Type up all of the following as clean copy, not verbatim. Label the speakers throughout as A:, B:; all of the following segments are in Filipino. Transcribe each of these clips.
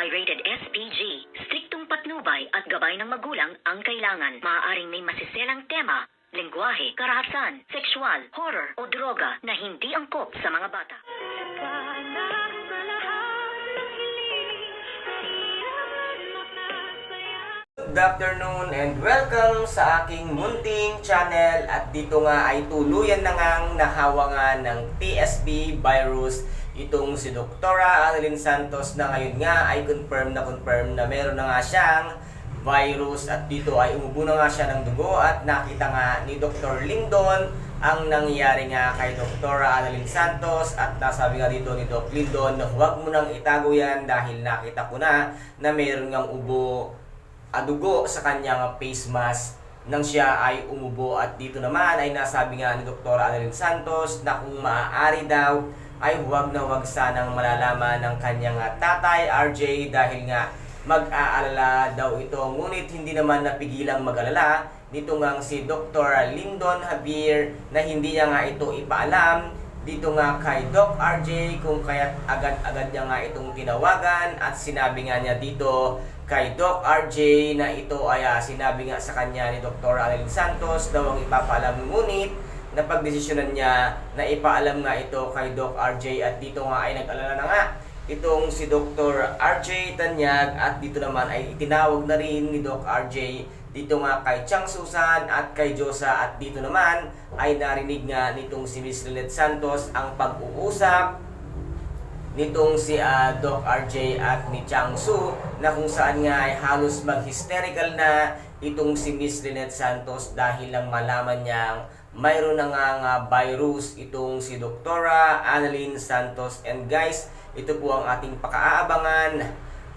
A: Pirated SPG. Striktong patnubay at gabay ng magulang ang kailangan. Maaaring may masiselang tema, lengguwahe, karahasan, sexual, horror o droga na hindi angkop sa mga bata.
B: Good afternoon and welcome sa aking munting channel. At dito nga ay tuluyan na ngang nahawangan ng TSB virus itong si Doktora Annalyn Santos, na ngayon nga ay confirm na meron na nga siyang virus. At dito ay umubo na nga siya ng dugo at nakita nga ni Dr. Lindon ang nangyari nga kay Doktora Annalyn Santos. At nasabi nga dito ni Doc Lindon na huwag mo nang itago yan dahil nakita ko na meron ngang ubo dugo sa kanyang face mask nang siya ay umubo. At dito naman ay nasabi nga ni Dr. Annalyn Santos na kung maaari daw ay huwag na huwag sanang malalaman ng kanyang tatay RJ dahil nga mag-aalala daw ito. Ngunit hindi naman napigilang mag-alala dito nga si Dr. Lindon Javier na hindi niya nga ito ipaalam dito nga kay Doc RJ, kung kaya't agad-agad niya nga itong tinawagan. At sinabi nga niya dito kay Doc RJ na ito ay sinabi nga sa kanya ni Dr. Annalyn Santos daw ang ipapaalam, ngunit napagdesisyonan niya na ipaalam nga ito kay Doc RJ. At dito nga ay nag-alala na nga itong si Dr. RJ Tanyag. At dito naman ay itinawag na rin ni Doc RJ dito nga kay Chang Susan at kay Josa. At dito naman ay narinig nga nitong si Miss Lynette Santos ang pag-uusap nitong si Doc RJ at ni Chang Su, na kung saan nga ay halos mag-hysterical na itong si Miss Lynette Santos dahil lang malaman niyang mayroon na nga virus itong si Doktora Annalyn Santos. And guys, ito po ang ating pakaaabangan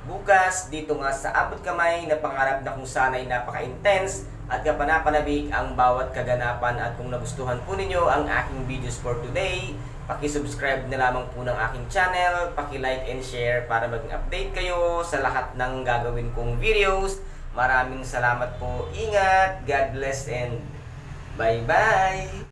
B: bukas dito nga sa Abot Kamay na pangarap na kung saan ay napaka-intense at kapanapanabik ang bawat kaganapan. At kung nagustuhan po ninyo ang aking videos for today, paki-subscribe na lamang po ng aking channel, paki-like and share para maging update kayo sa lahat ng gagawin kong videos. Maraming salamat po. Ingat, God bless and bye-bye!